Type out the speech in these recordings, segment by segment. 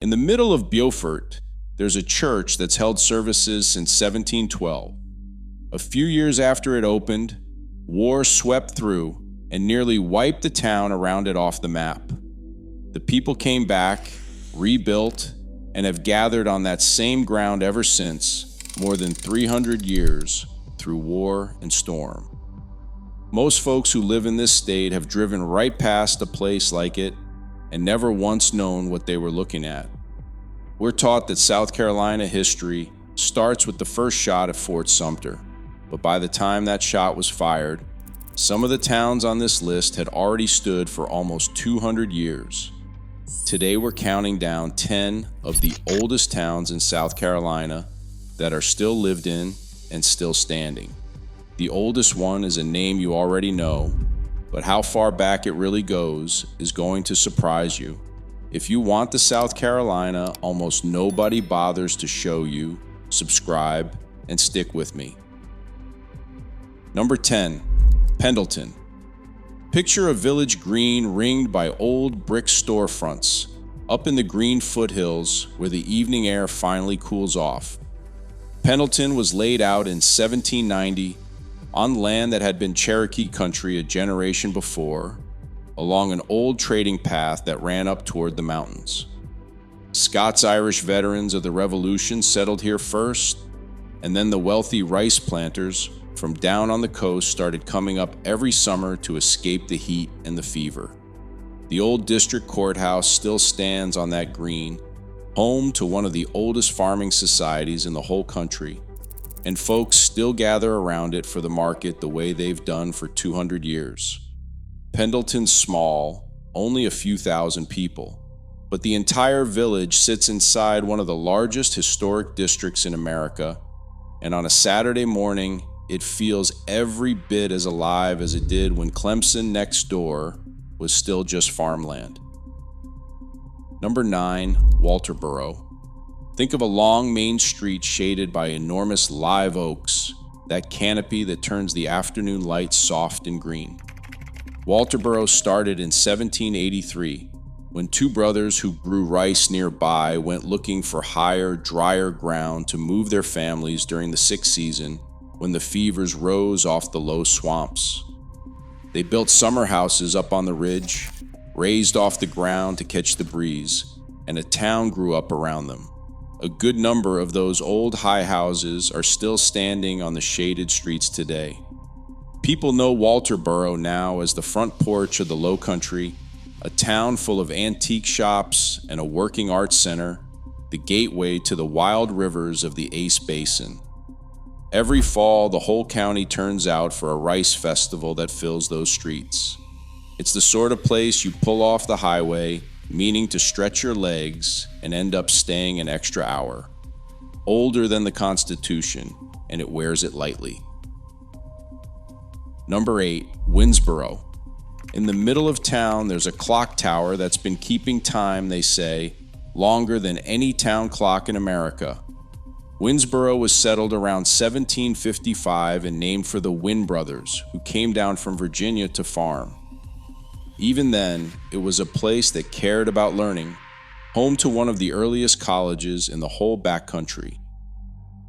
In the middle of Beaufort, there's a church that's held services since 1712. A few years after it opened, war swept through and nearly wiped the town around it off the map. The people came back, rebuilt, and have gathered on that same ground ever since, more than 300 years, through war and storm. Most folks who live in this state have driven right past a place like it and never once known what they were looking at. We're taught that South Carolina history starts with the first shot at Fort Sumter, but by the time that shot was fired, some of the towns on this list had already stood for almost 200 years. Today we're counting down 10 of the oldest towns in South Carolina that are still lived in and still standing. The oldest one is a name you already know, but how far back it really goes is going to surprise you. If you want the South Carolina almost nobody bothers to show you, subscribe, and stick with me. Number 10, Pendleton. Picture a village green ringed by old brick storefronts, up in the green foothills where the evening air finally cools off. Pendleton was laid out in 1790 on land that had been Cherokee country a generation before, along an old trading path that ran up toward the mountains. Scots-Irish veterans of the Revolution settled here first, and then the wealthy rice planters from down on the coast started coming up every summer to escape the heat and the fever. The old district courthouse still stands on that green, home to one of the oldest farming societies in the whole country, and folks still gather around it for the market the way they've done for 200 years. Pendleton's small, only a few thousand people, but the entire village sits inside one of the largest historic districts in America, and on a Saturday morning, it feels every bit as alive as it did when Clemson next door was still just farmland. Number 9, Walterboro. Think of a long main street shaded by enormous live oaks, that canopy that turns the afternoon light soft and green. Walterboro started in 1783, when two brothers who grew rice nearby went looking for higher, drier ground to move their families during the sick season when the fevers rose off the low swamps. They built summer houses up on the ridge, raised off the ground to catch the breeze, and a town grew up around them. A good number of those old high houses are still standing on the shaded streets today. People know Walterboro now as the front porch of the Low Country, a town full of antique shops and a working arts center, the gateway to the wild rivers of the Ace Basin. Every fall, the whole county turns out for a rice festival that fills those streets. It's the sort of place you pull off the highway, meaning to stretch your legs, and end up staying an extra hour. Older than the Constitution, and it wears it lightly. Number 8, Winnsboro. In the middle of town, there's a clock tower that's been keeping time, they say, longer than any town clock in America. Winnsboro was settled around 1755 and named for the Wynn brothers, who came down from Virginia to farm. Even then, it was a place that cared about learning, home to one of the earliest colleges in the whole backcountry.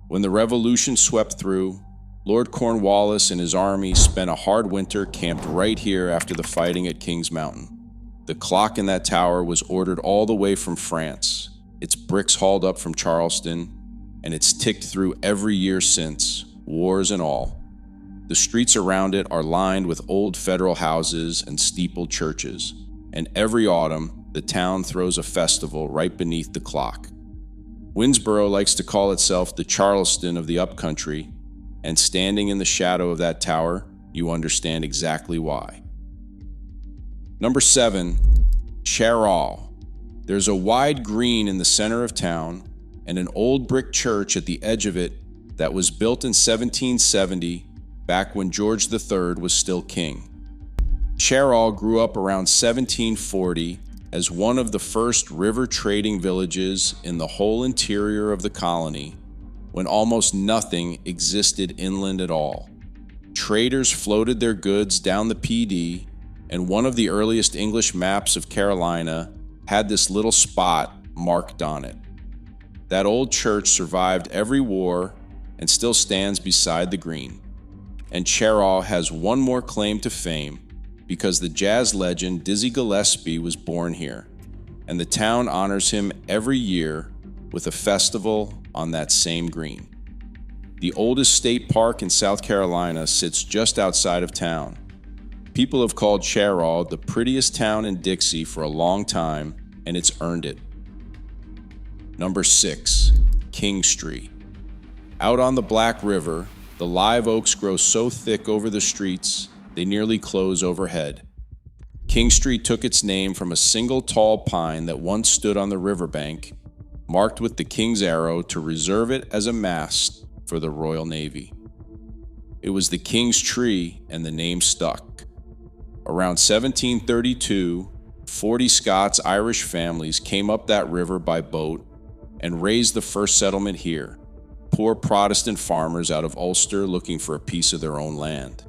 When the Revolution swept through, Lord Cornwallis and his army spent a hard winter camped right here after the fighting at Kings Mountain. The clock in that tower was ordered all the way from France, its bricks hauled up from Charleston, and it's ticked through every year since, wars and all. The streets around it are lined with old federal houses and steepled churches, and every autumn, the town throws a festival right beneath the clock. Winnsboro likes to call itself the Charleston of the upcountry, and standing in the shadow of that tower, you understand exactly why. Number 7, Cherall. There's a wide green in the center of town, and an old brick church at the edge of it that was built in 1770, back when George III was still king. Cherall grew up around 1740 as one of the first river trading villages in the whole interior of the colony, when almost nothing existed inland at all. Traders floated their goods down the PD, and one of the earliest English maps of Carolina had this little spot marked on it. That old church survived every war and still stands beside the green. And Cheraw has one more claim to fame because the jazz legend Dizzy Gillespie was born here, and the town honors him every year with a festival on that same green. The oldest state park in South Carolina sits just outside of town. People have called Cheraw the prettiest town in Dixie for a long time, and it's earned it. Number 6, Kingstree. Out on the Black River, the live oaks grow so thick over the streets, they nearly close overhead. Kingstree took its name from a single tall pine that once stood on the riverbank, marked with the king's arrow to reserve it as a mast for the Royal Navy. It was the king's tree, and the name stuck. Around 1732, 40 Scots-Irish families came up that river by boat and raised the first settlement here, poor Protestant farmers out of Ulster looking for a piece of their own land.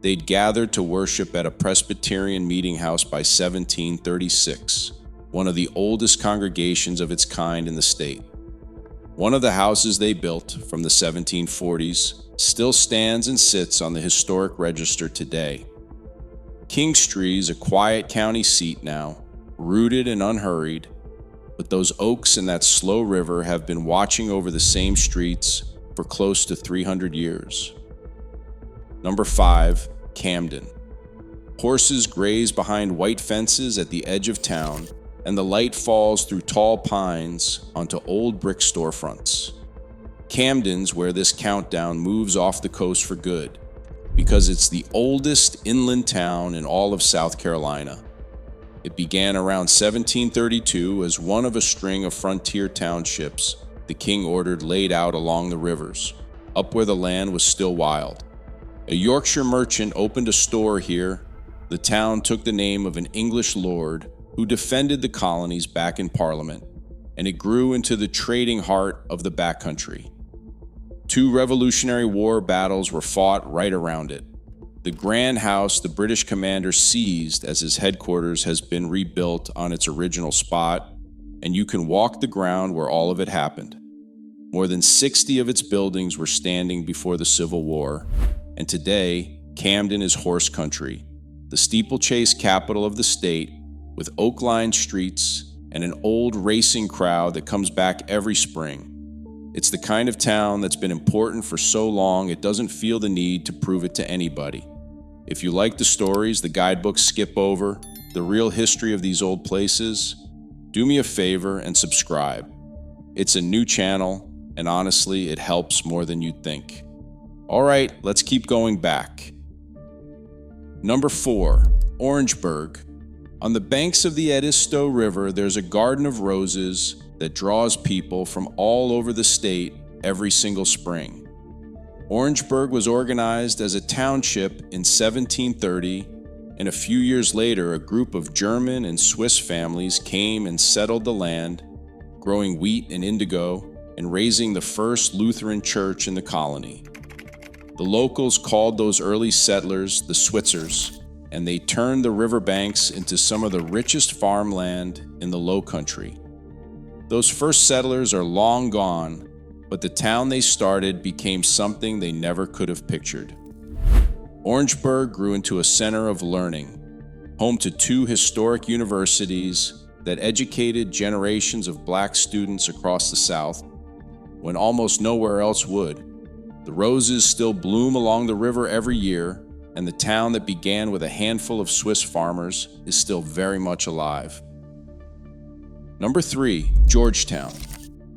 They'd gathered to worship at a Presbyterian meeting house by 1736, one of the oldest congregations of its kind in the state. One of the houses they built from the 1740s still stands and sits on the historic register today. Kingstree is a quiet county seat now, rooted and unhurried, but those oaks and that slow river have been watching over the same streets for close to 300 years. Number 5, Camden. Horses graze behind white fences at the edge of town, and the light falls through tall pines onto old brick storefronts. Camden's where this countdown moves off the coast for good, because it's the oldest inland town in all of South Carolina. It began around 1732 as one of a string of frontier townships the king ordered laid out along the rivers, up where the land was still wild. A Yorkshire merchant opened a store here. The town took the name of an English lord who defended the colonies back in Parliament, and it grew into the trading heart of the backcountry. 2 Revolutionary War battles were fought right around it. The Grand House the British commander seized as his headquarters has been rebuilt on its original spot, and you can walk the ground where all of it happened. More than 60 of its buildings were standing before the Civil War, and today, Camden is horse country, the steeplechase capital of the state, with oak-lined streets and an old racing crowd that comes back every spring. It's the kind of town that's been important for so long it doesn't feel the need to prove it to anybody. If you like the stories the guidebooks skip over, the real history of these old places, do me a favor and subscribe. It's a new channel, and honestly, it helps more than you'd think. All right, let's keep going back. Number 4, Orangeburg. On the banks of the Edisto River, there's a garden of roses that draws people from all over the state every single spring. Orangeburg was organized as a township in 1730, and a few years later, a group of German and Swiss families came and settled the land, growing wheat and indigo, and raising the first Lutheran church in the colony. The locals called those early settlers the Switzers, and they turned the riverbanks into some of the richest farmland in the Low Country. Those first settlers are long gone, but the town they started became something they never could have pictured. Orangeburg grew into a center of learning, home to 2 historic universities that educated generations of black students across the South when almost nowhere else would. The roses still bloom along the river every year, and the town that began with a handful of Swiss farmers is still very much alive. Number 3, Georgetown.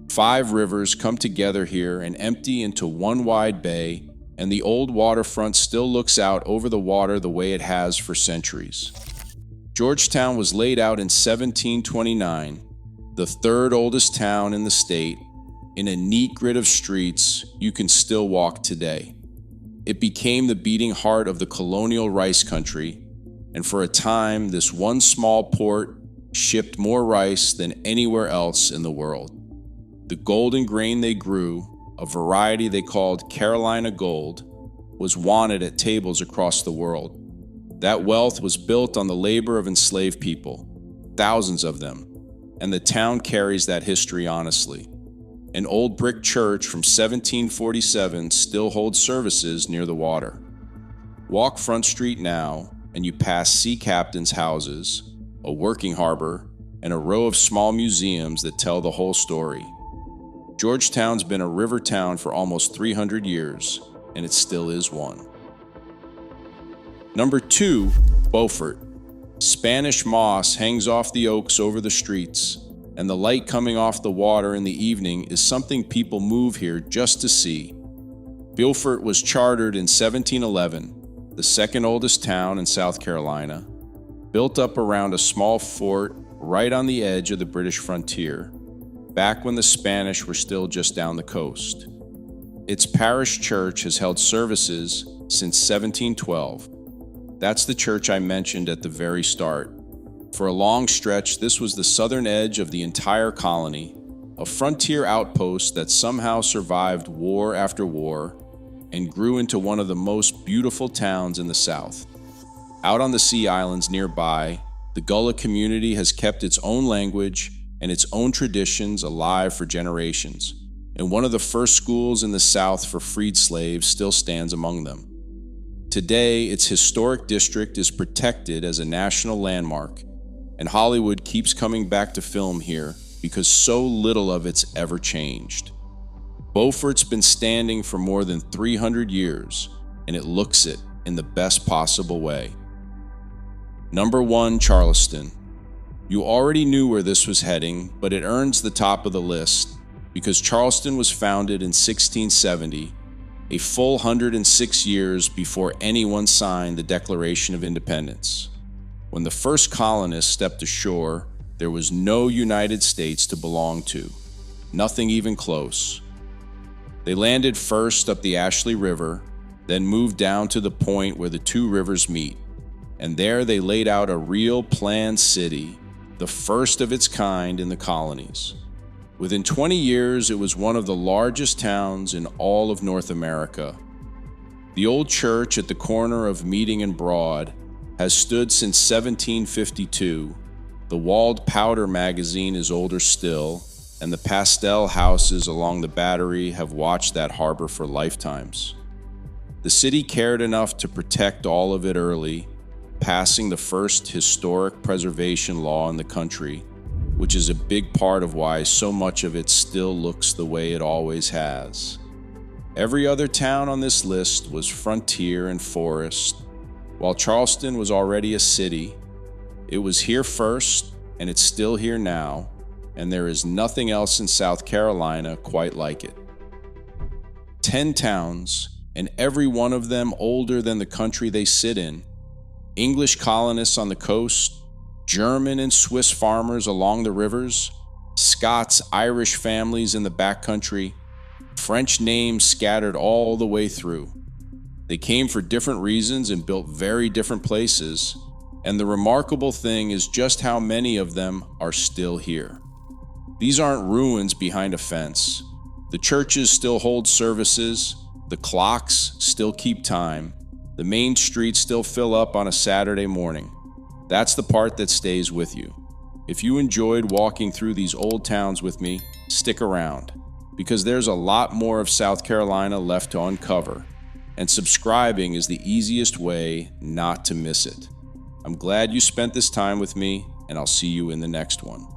5 rivers come together here and empty into one wide bay, and the old waterfront still looks out over the water the way it has for centuries. Georgetown was laid out in 1729, the 3rd oldest town in the state, in a neat grid of streets you can still walk today. It became the beating heart of the colonial rice country, and for a time this one small port shipped more rice than anywhere else in the world. The golden grain they grew, a variety they called Carolina gold, was wanted at tables across the world. That wealth was built on the labor of enslaved people, thousands of them. and the town carries that history honestly. An old brick church from 1747 still holds services near the water. Walk Front Street now, and you pass sea captains' houses, a working harbor, and a row of small museums that tell the whole story. Georgetown's been a river town for almost 300 years, and it still is one. Number 2, Beaufort. Spanish moss hangs off the oaks over the streets, and the light coming off the water in the evening is something people move here just to see. Beaufort was chartered in 1711, the second oldest town in South Carolina, built up around a small fort right on the edge of the British frontier, back when the Spanish were still just down the coast. Its parish church has held services since 1712. That's the church I mentioned at the very start. For a long stretch, this was the southern edge of the entire colony, a frontier outpost that somehow survived war after war and grew into one of the most beautiful towns in the South. Out on the Sea Islands nearby, the Gullah community has kept its own language and its own traditions alive for generations, and one of the first schools in the South for freed slaves still stands among them. Today, its historic district is protected as a national landmark, and Hollywood keeps coming back to film here because so little of it's ever changed. Beaufort's been standing for more than 300 years, and it looks it in the best possible way. Number 1, Charleston. You already knew where this was heading, but it earns the top of the list because Charleston was founded in 1670, a full 106 years before anyone signed the Declaration of Independence. When the first colonists stepped ashore, there was no United States to belong to, nothing even close. They landed first up the Ashley River, then moved down to the point where the two rivers meet, and there they laid out a real planned city, the first of its kind in the colonies. Within 20 years, it was one of the largest towns in all of North America. The old church at the corner of Meeting and Broad has stood since 1752. The walled powder magazine is older still, and the pastel houses along the Battery have watched that harbor for lifetimes. The city cared enough to protect all of it early, passing the first historic preservation law in the country, which is a big part of why so much of it still looks the way it always has. Every other town on this list was frontier and forest, while Charleston was already a city. It was here first, and it's still here now, and there is nothing else in South Carolina quite like it. 10 towns, and every one of them older than the country they sit in. English colonists on the coast, German and Swiss farmers along the rivers, Scots, Irish families in the backcountry, French names scattered all the way through. They came for different reasons and built very different places, and the remarkable thing is just how many of them are still here. These aren't ruins behind a fence. The churches still hold services, the clocks still keep time, the main streets still fill up on a Saturday morning. That's the part that stays with you. If you enjoyed walking through these old towns with me, stick around, because there's a lot more of South Carolina left to uncover, and subscribing is the easiest way not to miss it. I'm glad you spent this time with me, and I'll see you in the next one.